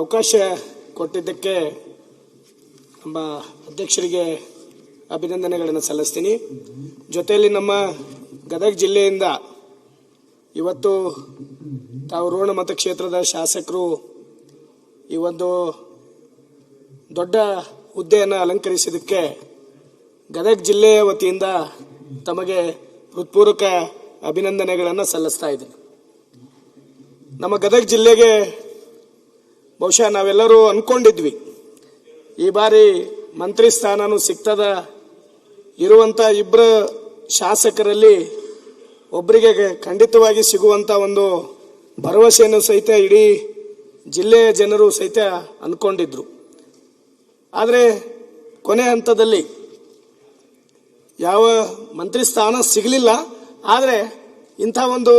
ಅವಕಾಶ ಕೊಟ್ಟಿದ್ದಕ್ಕೆ ನಮ್ಮ ಅಧ್ಯಕ್ಷರಿಗೆ ಅಭಿನಂದನೆಗಳನ್ನು ಸಲ್ಲಿಸ್ತೀನಿ. ಜೊತೆಯಲ್ಲಿ ನಮ್ಮ ಗದಗ ಜಿಲ್ಲೆಯಿಂದ ಇವತ್ತು ತಾವು ರೋಣ ಮತಕ್ಷೇತ್ರದ ಶಾಸಕರು ಈ ಒಂದು ದೊಡ್ಡ ಹುದ್ದೆಯನ್ನು ಅಲಂಕರಿಸಿದ್ದಕ್ಕೆ ಗದಗ ಜಿಲ್ಲೆಯ ವತಿಯಿಂದ ತಮಗೆ ಹೃತ್ಪೂರ್ವಕ ಅಭಿನಂದನೆಗಳನ್ನು ಸಲ್ಲಿಸ್ತಾ ಇದ್ದೀನಿ. ನಮ್ಮ ಗದಗ ಜಿಲ್ಲೆಗೆ ಬಹುಶಃ ನಾವೆಲ್ಲರೂ ಅನ್ಕೊಂಡಿದ್ವಿ ಈ ಬಾರಿ ಮಂತ್ರಿ ಸ್ಥಾನನೂ ಸಿಗ್ತದ, ಇರುವಂತ ಇಬ್ಬರು ಶಾಸಕರಲ್ಲಿ ಒಬ್ಬರಿಗೆ ಖಂಡಿತವಾಗಿ ಸಿಗುವಂತ ಒಂದು ಭರವಸೆಯನ್ನು ಸಹಿತ ಇಡೀ ಜಿಲ್ಲೆಯ ಜನರು ಸಹಿತ ಅನ್ಕೊಂಡಿದ್ರು. ಆದರೆ ಕೊನೆ ಹಂತದಲ್ಲಿ ಯಾವ ಮಂತ್ರಿ ಸ್ಥಾನ ಸಿಗಲಿಲ್ಲ. ಆದರೆ ಇಂಥ ಒಂದು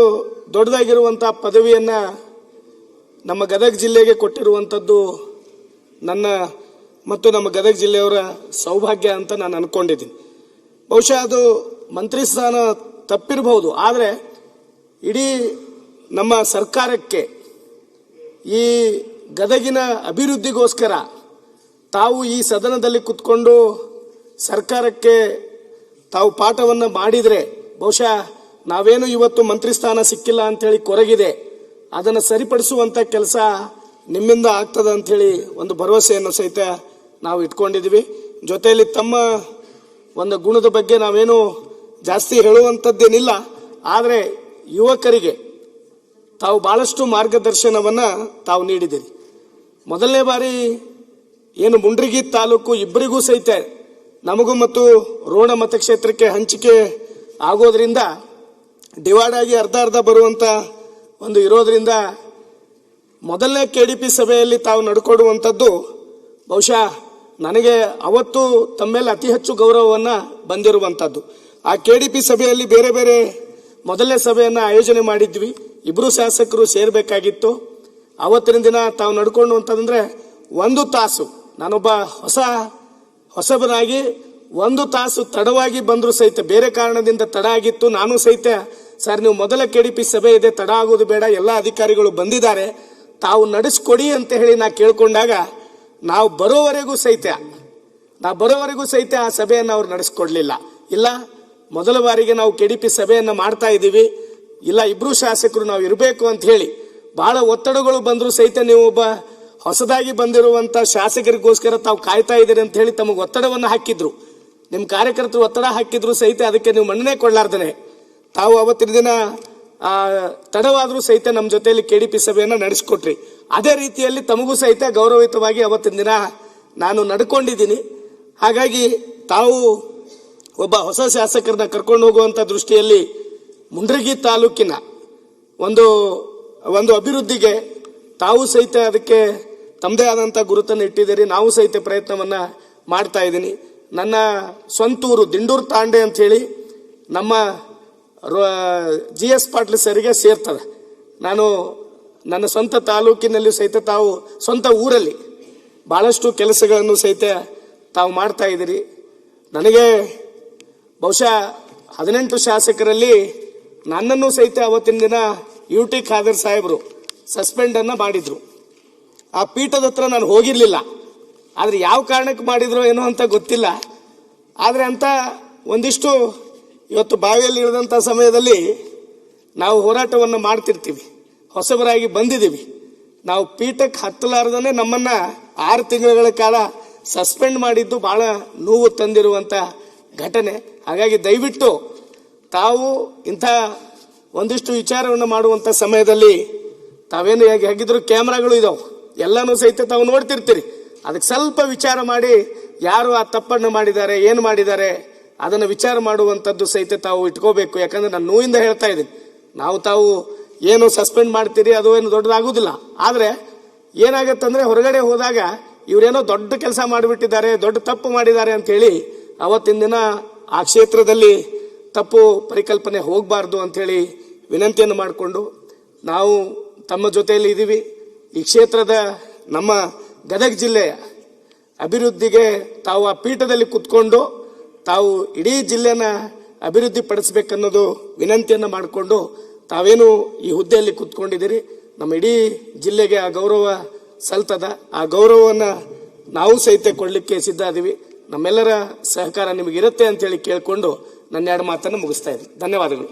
ದೊಡ್ಡದಾಗಿರುವಂಥ ಪದವಿಯನ್ನು ನಮ್ಮ ಗದಗ ಜಿಲ್ಲೆಗೆ ಕೊಟ್ಟಿರುವಂಥದ್ದು ನನ್ನ ಮತ್ತು ನಮ್ಮ ಗದಗ ಜಿಲ್ಲೆಯವರ ಸೌಭಾಗ್ಯ ಅಂತ ನಾನು ಅನ್ಕೊಂಡಿದ್ದೀನಿ. ಬಹುಶಃ ಅದು ಮಂತ್ರಿ ಸ್ಥಾನ ತಪ್ಪಿರಬಹುದು, ಆದರೆ ಇಡೀ ನಮ್ಮ ಸರ್ಕಾರಕ್ಕೆ ಈ ಗದಗಿನ ಅಭಿವೃದ್ಧಿಗೋಸ್ಕರ ತಾವು ಈ ಸದನದಲ್ಲಿ ಕುತ್ಕೊಂಡು ಸರ್ಕಾರಕ್ಕೆ ತಾವು ಪಾಠವನ್ನು ಮಾಡಿದರೆ ಬಹುಶಃ ನಾವೇನು ಇವತ್ತು ಮಂತ್ರಿ ಸ್ಥಾನ ಸಿಕ್ಕಿಲ್ಲ ಅಂಥೇಳಿ ಕೊರಗಿದೆ, ಅದನ್ನು ಸರಿಪಡಿಸುವಂಥ ಕೆಲಸ ನಿಮ್ಮಿಂದ ಆಗ್ತದೆ ಅಂಥೇಳಿ ಒಂದು ಭರವಸೆಯನ್ನು ಸಹಿತ ನಾವು ಇಟ್ಕೊಂಡಿದ್ದೀವಿ. ಜೊತೆಯಲ್ಲಿ ತಮ್ಮ ಒಂದು ಗುಣದ ಬಗ್ಗೆ ನಾವೇನು ಜಾಸ್ತಿ ಹೇಳುವಂಥದ್ದೇನಿಲ್ಲ, ಆದರೆ ಯುವಕರಿಗೆ ತಾವು ಭಾಳಷ್ಟು ಮಾರ್ಗದರ್ಶನವನ್ನು ತಾವು ನೀಡಿದ್ದೀರಿ. ಮೊದಲನೇ ಬಾರಿ ಏನು ಮುಂಡ್ರಿಗಿ ತಾಲೂಕು ಇಬ್ಬರಿಗೂ ಸಹಿತ ನಮಗೂ ಮತ್ತು ರೋಣ ಮತಕ್ಷೇತ್ರಕ್ಕೆ ಹಂಚಿಕೆ ಆಗೋದ್ರಿಂದ ಡಿವೈಡ್ ಆಗಿ ಅರ್ಧ ಅರ್ಧ ಬರುವಂಥ ಒಂದು ಇರೋದ್ರಿಂದ ಮೊದಲನೇ KDP ಸಭೆಯಲ್ಲಿ ತಾವು ನಡ್ಕೊಡುವಂಥದ್ದು ಬಹುಶಃ ನನಗೆ ಅವತ್ತು ತಮ್ಮೇಲೆ ಅತಿ ಹೆಚ್ಚು ಗೌರವವನ್ನು ಬಂದಿರುವಂಥದ್ದು. ಆ KDP ಸಭೆಯಲ್ಲಿ ಬೇರೆ ಬೇರೆ ಮೊದಲನೇ ಸಭೆಯನ್ನು ಆಯೋಜನೆ ಮಾಡಿದ್ವಿ, ಇಬ್ಬರು ಶಾಸಕರು ಸೇರಬೇಕಾಗಿತ್ತು. ಅವತ್ತಿನ ದಿನ ತಾವು ನಡ್ಕೊಂಡು ಅಂತಂದ್ರೆ 1 ತಾಸು ನಾನೊಬ್ಬ ಹೊಸಬನಾಗಿ 1 ತಾಸು ತಡವಾಗಿ ಬಂದರೂ ಸಹಿತ ಬೇರೆ ಕಾರಣದಿಂದ ತಡ ಆಗಿತ್ತು. ನಾನು ಸಹಿತ ಸರ್ ನೀವು ಮೊದಲ KDP ಸಭೆ ಇದೆ, ತಡ ಆಗೋದು ಬೇಡ, ಎಲ್ಲ ಅಧಿಕಾರಿಗಳು ಬಂದಿದ್ದಾರೆ, ತಾವು ನಡೆಸ್ಕೊಡಿ ಅಂತ ಹೇಳಿ ನಾ ಕೇಳ್ಕೊಂಡಾಗ ನಾವು ಬರೋವರೆಗೂ ಸಹಿತ ಆ ಸಭೆಯನ್ನು ಅವ್ರು ನಡೆಸ್ಕೊಡ್ಲಿಲ್ಲ. ಇಲ್ಲ ಮೊದಲ ಬಾರಿಗೆ ನಾವು KDP ಸಭೆಯನ್ನು ಮಾಡ್ತಾ ಇದ್ದೀವಿ, ಇಲ್ಲ ಇಬ್ರು ಶಾಸಕರು ನಾವು ಇರಬೇಕು ಅಂತ ಹೇಳಿ ಬಹಳ ಒತ್ತಡಗಳು ಬಂದರೂ ಸಹಿತ ನೀವು ಒಬ್ಬ ಹೊಸದಾಗಿ ಬಂದಿರುವಂಥ ಶಾಸಕರಿಗೋಸ್ಕರ ತಾವು ಕಾಯ್ತಾ ಇದ್ದೀರಿ ಅಂತ ಹೇಳಿ ತಮಗೆ ಒತ್ತಡವನ್ನು ಹಾಕಿದ್ರು, ನಿಮ್ಮ ಕಾರ್ಯಕರ್ತರು ಒತ್ತಡ ಹಾಕಿದ್ರು ಸಹಿತ ಅದಕ್ಕೆ ನೀವು ಮನ್ನಣೆ ಕೊಡಲಾರ್ದೇ ತಾವು ಅವತ್ತಿನ ದಿನ ತಡವಾದರೂ ಸಹಿತ ನಮ್ಮ ಜೊತೆಯಲ್ಲಿ KDP ಸಭೆಯನ್ನು ನಡೆಸಿಕೊಟ್ರಿ. ಅದೇ ರೀತಿಯಲ್ಲಿ ತಮಗೂ ಸಹಿತ ಗೌರವಯುತವಾಗಿ ಅವತ್ತಿನ ದಿನ ನಾನು ನಡ್ಕೊಂಡಿದ್ದೀನಿ. ಹಾಗಾಗಿ ತಾವು ಒಬ್ಬ ಹೊಸ ಶಾಸಕರನ್ನ ಕರ್ಕೊಂಡು ಹೋಗುವಂಥ ದೃಷ್ಟಿಯಲ್ಲಿ ಮುಂಡ್ರಿಗಿ ತಾಲೂಕಿನ ಒಂದು ಅಭಿವೃದ್ಧಿಗೆ ತಾವು ಸಹಿತ ಅದಕ್ಕೆ ತಮ್ಮದೇ ಆದಂಥ ಗುರುತನ್ನು ಇಟ್ಟಿದ್ದೀರಿ. ನಾವು ಸಹಿತ ಪ್ರಯತ್ನವನ್ನು ಮಾಡ್ತಾ ಇದ್ದೀನಿ. ನನ್ನ ಸ್ವಂತೂರು ದಿಂಡೂರು ತಾಂಡೆ ಅಂತ ಹೇಳಿ ನಮ್ಮ GS ಪಾಟೀಲ್ ಸರಿಗೆ ಸೇರ್ತದೆ. ನಾನು ನನ್ನ ಸ್ವಂತ ತಾಲೂಕಿನಲ್ಲಿ ಸಹಿತ ತಾವು ಸ್ವಂತ ಊರಲ್ಲಿ ಭಾಳಷ್ಟು ಕೆಲಸಗಳನ್ನು ಸಹಿತ ತಾವು ಮಾಡ್ತಾ ಇದ್ದೀರಿ. ನನಗೆ ಬಹುಶಃ 18 ಶಾಸಕರಲ್ಲಿ ನನ್ನನ್ನು ಸಹಿತ ಅವತ್ತಿನ ದಿನ UT ಖಾದರ್ ಸಾಹೇಬರು ಸಸ್ಪೆಂಡನ್ನು ಮಾಡಿದ್ರು. ಆ ಪೀಠದ ಹತ್ರ ನಾನು ಹೋಗಿರಲಿಲ್ಲ, ಆದರೆ ಯಾವ ಕಾರಣಕ್ಕೆ ಮಾಡಿದ್ರು ಏನೋ ಅಂತ ಗೊತ್ತಿಲ್ಲ. ಆದರೆ ಅಂತ ಒಂದಿಷ್ಟು ಇವತ್ತು ಬಾವಿಯಲ್ಲಿ ಇಳಿದಂಥ ಸಮಯದಲ್ಲಿ ನಾವು ಹೋರಾಟವನ್ನು ಮಾಡ್ತಿರ್ತೀವಿ, ಹೊಸಬರಾಗಿ ಬಂದಿದ್ದೀವಿ. ನಾವು ಪೀಠಕ್ಕೆ ಹತ್ತಲಾರ್ದೇ ನಮ್ಮನ್ನು 6 ತಿಂಗಳ ಕಾಲ ಸಸ್ಪೆಂಡ್ ಮಾಡಿದ್ದು ಭಾಳ ನೋವು ತಂದಿರುವಂಥ ಘಟನೆ. ಹಾಗಾಗಿ ದಯವಿಟ್ಟು ತಾವು ಇಂಥ ಒಂದಿಷ್ಟು ವಿಚಾರವನ್ನು ಮಾಡುವಂಥ ಸಮಯದಲ್ಲಿ ತಾವೇನು ಹೇಗಿದ್ರು ಕ್ಯಾಮ್ರಾಗಳು ಇದಾವೆ, ಎಲ್ಲನೂ ಸಹಿತ ತಾವು ನೋಡ್ತಿರ್ತೀರಿ. ಅದಕ್ಕೆ ಸ್ವಲ್ಪ ವಿಚಾರ ಮಾಡಿ ಯಾರು ಆ ತಪ್ಪನ್ನು ಮಾಡಿದ್ದಾರೆ, ಏನು ಮಾಡಿದ್ದಾರೆ ಅದನ್ನು ವಿಚಾರ ಮಾಡುವಂಥದ್ದು ಸಹಿತ ತಾವು ಇಟ್ಕೋಬೇಕು. ಯಾಕಂದ್ರೆ ನಾನು ನೋವಿಂದ ಹೇಳ್ತಾ ಇದ್ದೀನಿ, ತಾವು ಏನು ಸಸ್ಪೆಂಡ್ ಮಾಡ್ತೀರಿ ಅದು ಏನು ದೊಡ್ಡದಾಗುವುದಿಲ್ಲ. ಆದರೆ ಏನಾಗತ್ತಂದ್ರೆ ಹೊರಗಡೆ ಹೋದಾಗ ಇವರೇನೋ ದೊಡ್ಡ ಕೆಲಸ ಮಾಡಿಬಿಟ್ಟಿದ್ದಾರೆ, ದೊಡ್ಡ ತಪ್ಪು ಮಾಡಿದ್ದಾರೆ ಅಂತೇಳಿ ಅವತ್ತಿನ ದಿನ ಆ ಕ್ಷೇತ್ರದಲ್ಲಿ ತಪ್ಪು ಪರಿಕಲ್ಪನೆ ಹೋಗಬಾರ್ದು ಅಂಥೇಳಿ ವಿನಂತಿಯನ್ನು ಮಾಡಿಕೊಂಡು ನಾವು ತಮ್ಮ ಜೊತೆಯಲ್ಲಿ ಇದ್ದೀವಿ. ಈ ಕ್ಷೇತ್ರದ ನಮ್ಮ ಗದಗ ಜಿಲ್ಲೆಯ ಅಭಿವೃದ್ಧಿಗೆ ತಾವು ಆ ಪೀಠದಲ್ಲಿ ಕುತ್ಕೊಂಡು ತಾವು ಇಡೀ ಜಿಲ್ಲೆನ ಅಭಿವೃದ್ಧಿ ಪಡಿಸಬೇಕನ್ನೋದು ವಿನಂತಿಯನ್ನು ಮಾಡಿಕೊಂಡು ತಾವೇನು ಈ ಹುದ್ದೆಯಲ್ಲಿ ಕುತ್ಕೊಂಡಿದ್ದೀರಿ, ನಮ್ಮ ಇಡೀ ಜಿಲ್ಲೆಗೆ ಆ ಗೌರವ ಸಲ್ತದ. ಆ ಗೌರವವನ್ನು ನಾವು ಸಹಿತ ಕೊಡಲಿಕ್ಕೆ ಸಿದ್ಧ ಅದೀವಿ. ನಮ್ಮೆಲ್ಲರ ಸಹಕಾರ ನಿಮಗಿರುತ್ತೆ ಅಂತೇಳಿ ಕೇಳಿಕೊಂಡು ನನ್ನ ಎರಡು ಮಾತನ್ನು ಮುಗಿಸ್ತಾ ಇದ್ದೀನಿ. ಧನ್ಯವಾದಗಳು.